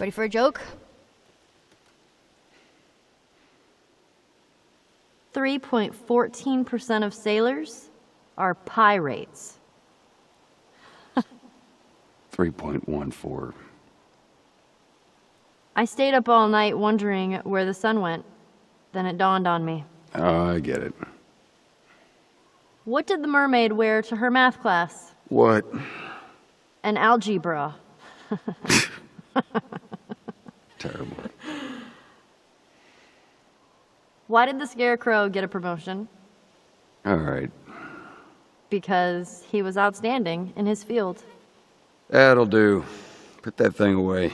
Ready for a joke? 3.14% of sailors are pirates. 3.14. I stayed up all night wondering where the sun went. Then it dawned on me. Oh, I get it. What did the mermaid wear to her math class? What? An algebra. Terrible. Why did the scarecrow get a promotion? All right. Because he was outstanding in his field. That'll do. Put that thing away.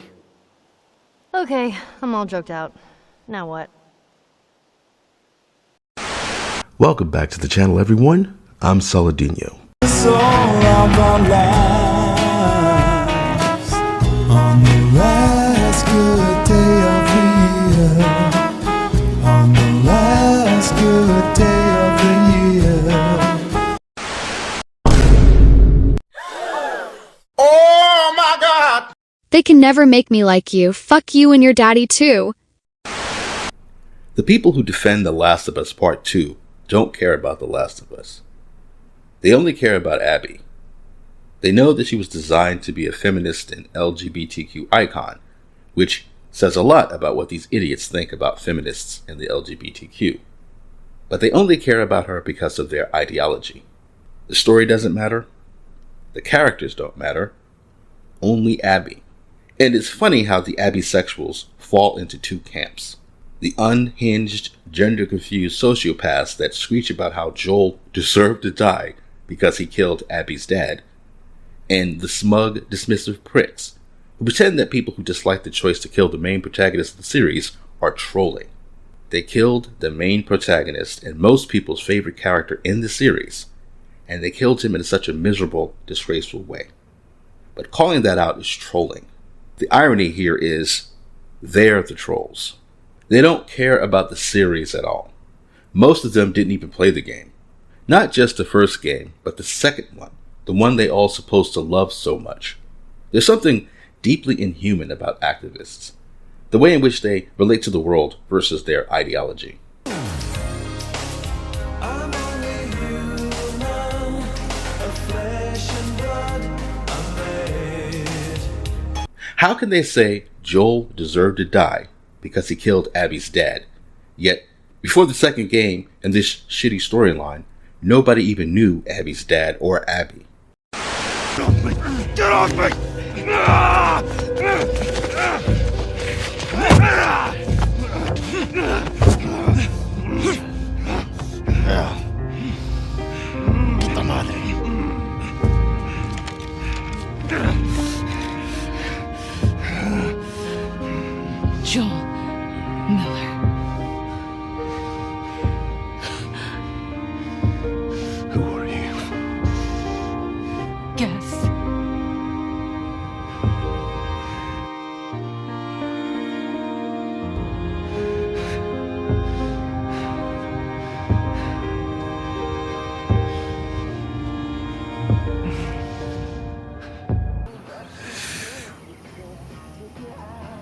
Okay, I'm all joked out. Now what? Welcome back to the channel, everyone. I'm Saladino. So on the last good day of the year, on the last good day of the year. Oh my God! They can never make me like you. Fuck you and your daddy too. The people who defend The Last of Us Part 2 don't care about The Last of Us. They only care about Abby. They know that she was designed to be a feminist and LGBTQ icon, which says a lot about what these idiots think about feminists and the LGBTQ. But they only care about her because of their ideology. The story doesn't matter. The characters don't matter. Only Abby. And it's funny how the Abby-sexuals fall into two camps. The unhinged, gender-confused sociopaths that screech about how Joel deserved to die because he killed Abby's dad, and the smug, dismissive pricks who pretend that people who dislike the choice to kill the main protagonist of the series are trolling. They killed the main protagonist and most people's favorite character in the series, and they killed him in such a miserable, disgraceful way. But calling that out is trolling. The irony here is, they're the trolls. They don't care about the series at all. Most of them didn't even play the game. Not just the first game, but the second one, the one they all supposed to love so much. There's something deeply inhuman about activists, the way in which they relate to the world versus their ideology. I'm only human, of flesh and blood, I'm made. How can they say Joel deserved to die because he killed Abby's dad, yet before the second game and this shitty storyline, nobody even knew Abby's dad or Abby? Get off me! Get off me! Get them out of here. Joel Miller. Who are you? Guess.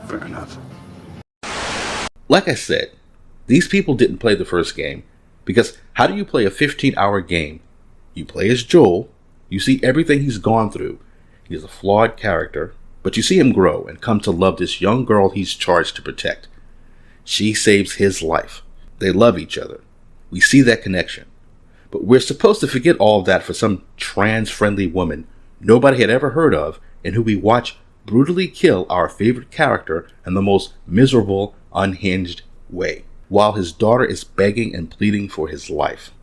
Fair enough. Like I said, these people didn't play the first game, because how do you play a 15-hour game? You play as Joel, you see everything he's gone through, he's a flawed character, but you see him grow and come to love this young girl he's charged to protect. She saves his life. They love each other. We see that connection. But we're supposed to forget all of that for some trans-friendly woman nobody had ever heard of and who we watch brutally kill our favorite character in the most miserable, unhinged way, while his daughter is begging and pleading for his life.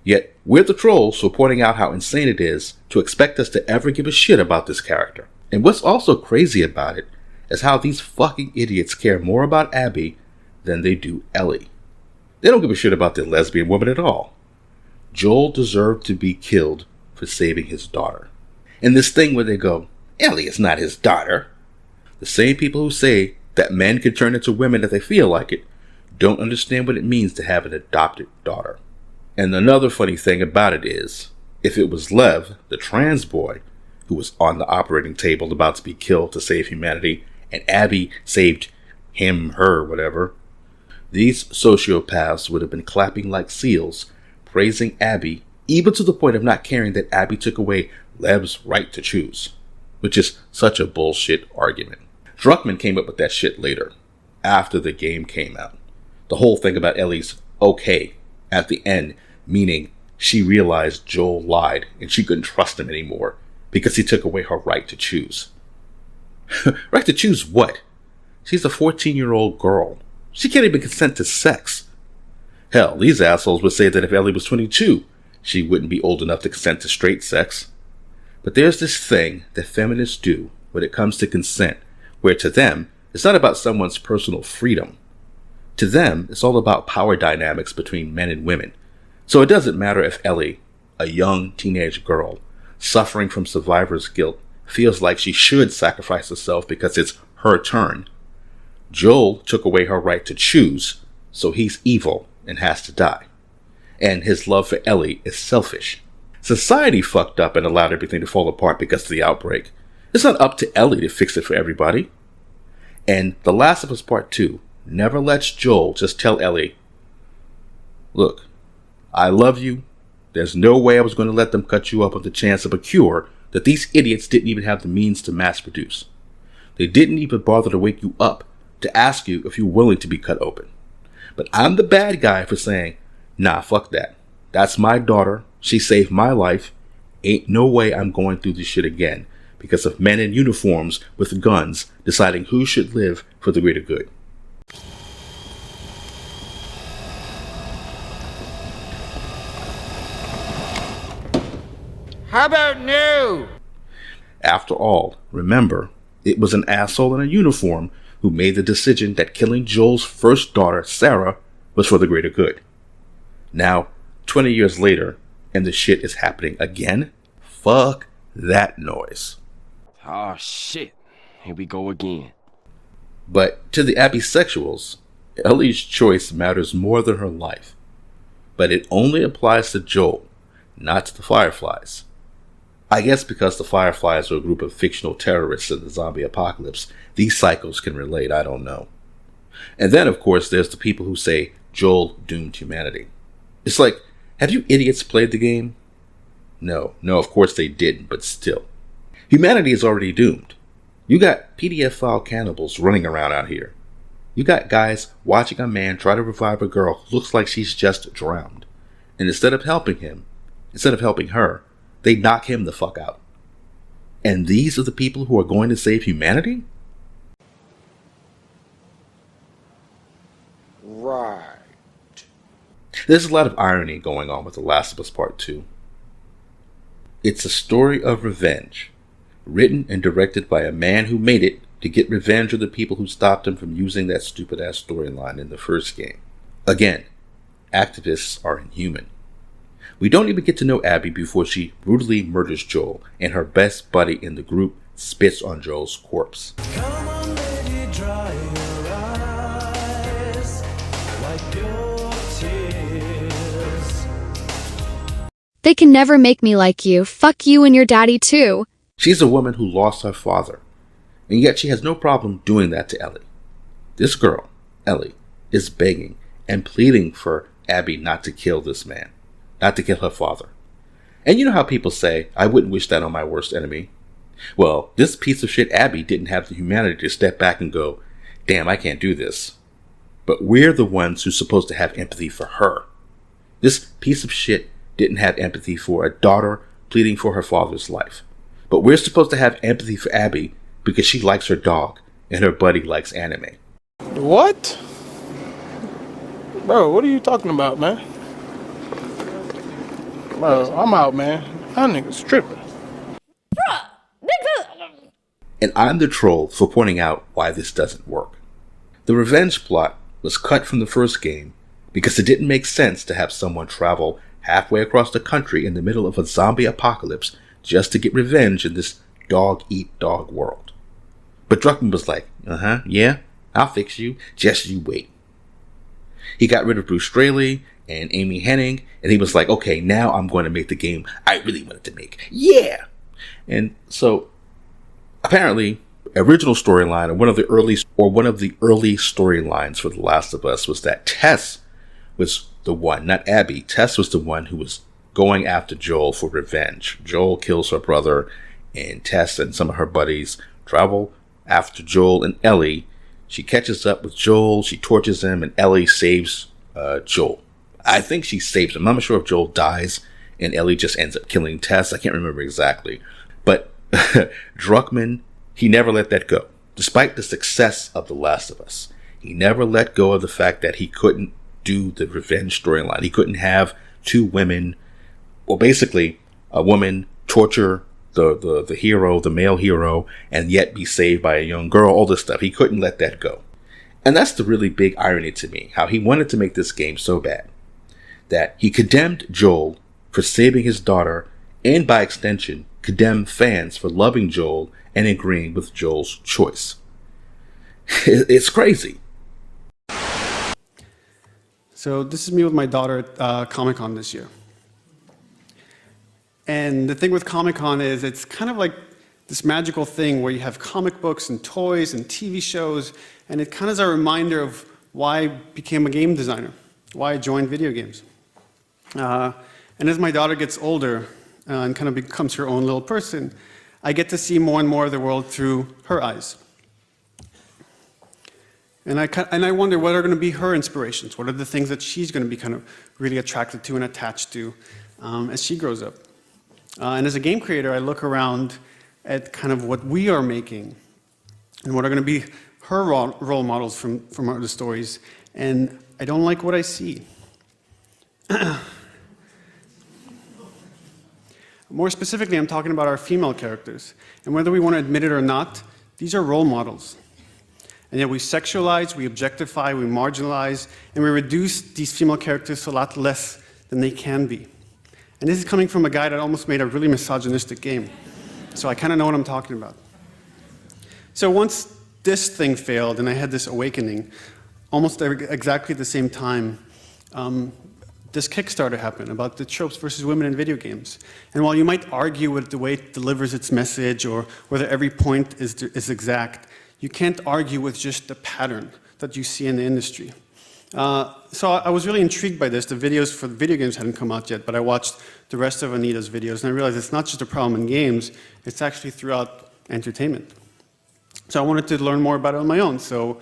Yet, we're the trolls for pointing out how insane it is to expect us to ever give a shit about this character. And what's also crazy about it is how these fucking idiots care more about Abby than they do Ellie. They don't give a shit about the lesbian woman at all. Joel deserved to be killed for saving his daughter. And this thing where they go, Ellie is not his daughter. The same people who say that men can turn into women if they feel like it don't understand what it means to have an adopted daughter. And another funny thing about it is, if it was Lev, the trans boy, who was on the operating table about to be killed to save humanity, and Abby saved him, her, whatever, these sociopaths would have been clapping like seals, praising Abby, even to the point of not caring that Abby took away Lev's right to choose, which is such a bullshit argument. Druckmann came up with that shit later, after the game came out. The whole thing about Ellie's okay at the end, meaning she realized Joel lied and she couldn't trust him anymore because he took away her right to choose. Right to choose what? She's a 14-year-old girl. She can't even consent to sex. Hell, these assholes would say that if Ellie was 22, she wouldn't be old enough to consent to straight sex. But there's this thing that feminists do when it comes to consent, where to them, it's not about someone's personal freedom. To them, it's all about power dynamics between men and women. So it doesn't matter if Ellie, a young teenage girl, suffering from survivor's guilt, feels like she should sacrifice herself because it's her turn. Joel took away her right to choose, so he's evil and has to die. And his love for Ellie is selfish. Society fucked up and allowed everything to fall apart because of the outbreak. It's not up to Ellie to fix it for everybody. And The Last of Us Part 2 never lets Joel just tell Ellie, look, I love you. There's no way I was going to let them cut you up with the chance of a cure that these idiots didn't even have the means to mass produce. They didn't even bother to wake you up to ask you if you're willing to be cut open. But I'm the bad guy for saying, nah, fuck that. That's my daughter. She saved my life. Ain't no way I'm going through this shit again because of men in uniforms with guns deciding who should live for the greater good. How about no? After all, remember, it was an asshole in a uniform who made the decision that killing Joel's first daughter, Sarah, was for the greater good. Now, 20 years later, and the shit is happening again? Fuck that noise. Oh shit, here we go again. But to the abisexuals, Ellie's choice matters more than her life. But it only applies to Joel, not to the Fireflies. I guess because the Fireflies are a group of fictional terrorists in the zombie apocalypse, these psychos can relate, I don't know. And then, of course, there's the people who say Joel doomed humanity. It's like, have you idiots played the game? No, of course they didn't, but still. Humanity is already doomed. You got PDF file cannibals running around out here. You got guys watching a man try to revive a girl who looks like she's just drowned. And instead of helping her, they knock him the fuck out. And these are the people who are going to save humanity? Right. There's a lot of irony going on with The Last of Us Part 2. It's a story of revenge, written and directed by a man who made it to get revenge on the people who stopped him from using that stupid-ass storyline in the first game. Again, activists are inhuman. We don't even get to know Abby before she brutally murders Joel, and her best buddy in the group spits on Joel's corpse. Come on, lady, dry your eyes, wipe your tears. They can never make me like you. Fuck you and your daddy too. She's a woman who lost her father, and yet she has no problem doing that to Ellie. This girl, Ellie, is begging and pleading for Abby not to kill this man, not to kill her father. And you know how people say, I wouldn't wish that on my worst enemy? Well, this piece of shit Abby didn't have the humanity to step back and go, damn, I can't do this. But we're the ones who's supposed to have empathy for her. This piece of shit didn't have empathy for a daughter pleading for her father's life. But we're supposed to have empathy for Abby because she likes her dog and her buddy likes anime. What? Bro, what are you talking about, man? Bro, I'm out, man. That nigga's tripping. And I'm the troll for pointing out why this doesn't work. The revenge plot was cut from the first game because it didn't make sense to have someone travel halfway across the country in the middle of a zombie apocalypse just to get revenge in this dog-eat-dog world. But Druckmann was like, yeah, I'll fix you, just you wait. He got rid of Bruce Straley and Amy Hennig, and he was like, okay, now I'm going to make the game I really wanted to make. Yeah! And so, apparently, original storyline, or one of the early storylines for The Last of Us was that Tess was the one, not Abby. Tess was the one who was going after Joel for revenge. Joel kills her brother, and Tess and some of her buddies travel after Joel and Ellie. She catches up with Joel, she tortures him, and Ellie saves Joel. I think she saves him. I'm not sure if Joel dies and Ellie just ends up killing Tess. I can't remember exactly. But Druckmann, he never let that go. Despite the success of The Last of Us, he never let go of the fact that he couldn't do the revenge storyline. He couldn't have two women, well, basically a woman torture the hero, the male hero, and yet be saved by a young girl, all this stuff. He couldn't let that go. And that's the really big irony to me, how he wanted to make this game so bad that he condemned Joel for saving his daughter, and by extension, condemned fans for loving Joel and agreeing with Joel's choice. It's crazy. So this is me with my daughter at Comic-Con this year. And the thing with Comic-Con is it's kind of like this magical thing where you have comic books and toys and TV shows, and it kind of is a reminder of why I became a game designer, why I joined video games. And as my daughter gets older and kind of becomes her own little person, I get to see more and more of the world through her eyes. And I wonder what are going to be her inspirations. What are the things that she's going to be kind of really attracted to and attached to as she grows up. And as a game creator, I look around at kind of what we are making and what are going to be her role models from the stories. And I don't like what I see. More specifically, I'm talking about our female characters. And whether we want to admit it or not, these are role models. And yet we sexualize, we objectify, we marginalize, and we reduce these female characters to a lot less than they can be. And this is coming from a guy that almost made a really misogynistic game. So I kind of know what I'm talking about. So once this thing failed and I had this awakening, almost exactly at the same time, this Kickstarter happened about the tropes versus women in video games. And while you might argue with the way it delivers its message or whether every point is exact, you can't argue with just the pattern that you see in the industry. So I was really intrigued by this. The videos for the video games hadn't come out yet, but I watched the rest of Anita's videos, and I realized it's not just a problem in games, it's actually throughout entertainment. So I wanted to learn more about it on my own, so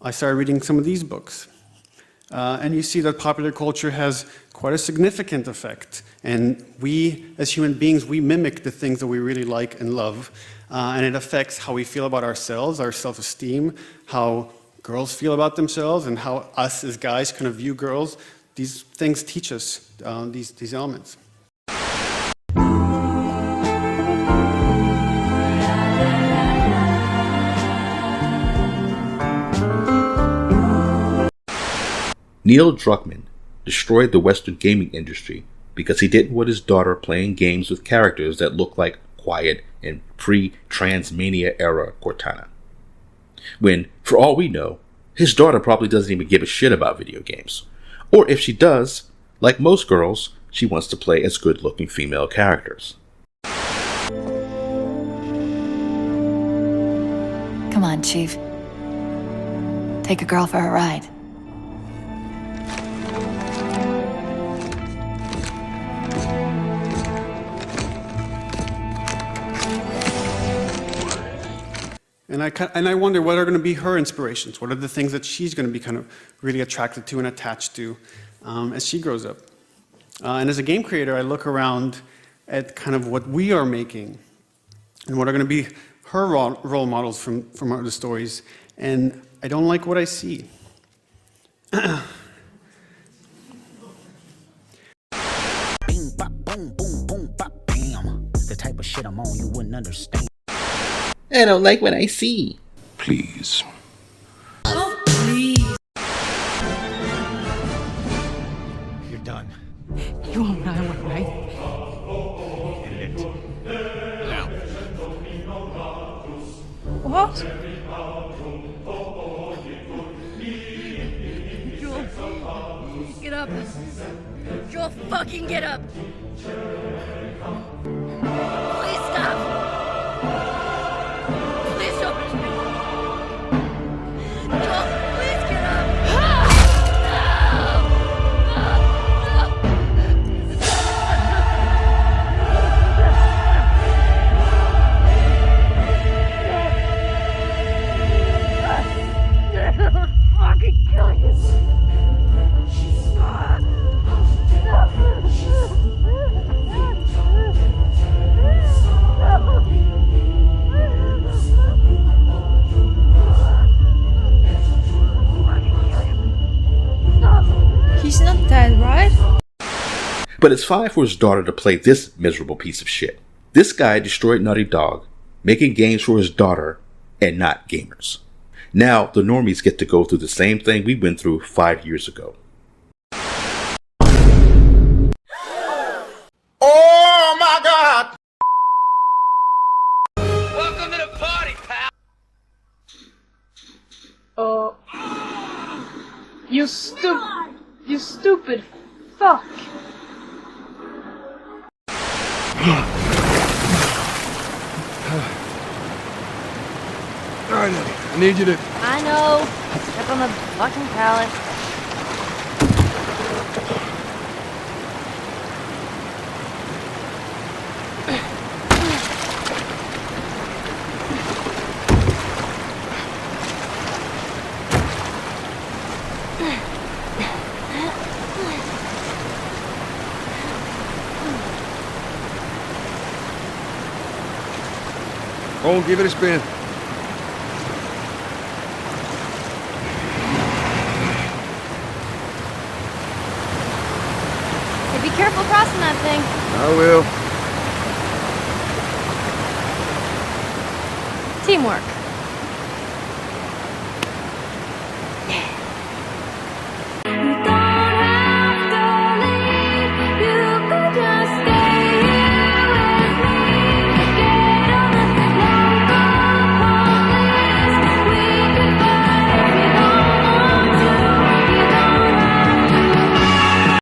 I started reading some of these books. And you see that popular culture has quite a significant effect. And we, as human beings, we mimic the things that we really like and love. And it affects how we feel about ourselves, our self-esteem, how girls feel about themselves, and how us as guys kind of view girls. These things teach us these elements. Neil Druckmann destroyed the Western gaming industry because he didn't want his daughter playing games with characters that look like quiet and pre-Transmania era Cortana. When, for all we know, his daughter probably doesn't even give a shit about video games. Or if she does, like most girls, she wants to play as good-looking female characters. Come on, Chief. Take a girl for a ride. And I wonder what are going to be her inspirations. What are the things that she's going to be kind of really attracted to and attached to as she grows up. And as a game creator, I look around at kind of what we are making and what are going to be her role models from the stories. And I don't like what I see. Bing, bop, boom, boom, boom, bop, bam. The type of shit I'm on you wouldn't understand. I don't like what I see. Please. Oh, please. You're done. You want what I want, right? End it. Now. What? Joel, get up. Joel, fucking get up. Please stop. Please don't. But it's fine for his daughter to play this miserable piece of shit. This guy destroyed Naughty Dog, making games for his daughter and not gamers. Now the normies get to go through the same thing we went through 5 years ago. Oh my God! Welcome to the party, pal! You stupid fuck. All right, Ellie, I need you to... I know. Step on the fucking pallet. Oh, give it a spin. Hey, be careful crossing that thing. I will. Teamwork.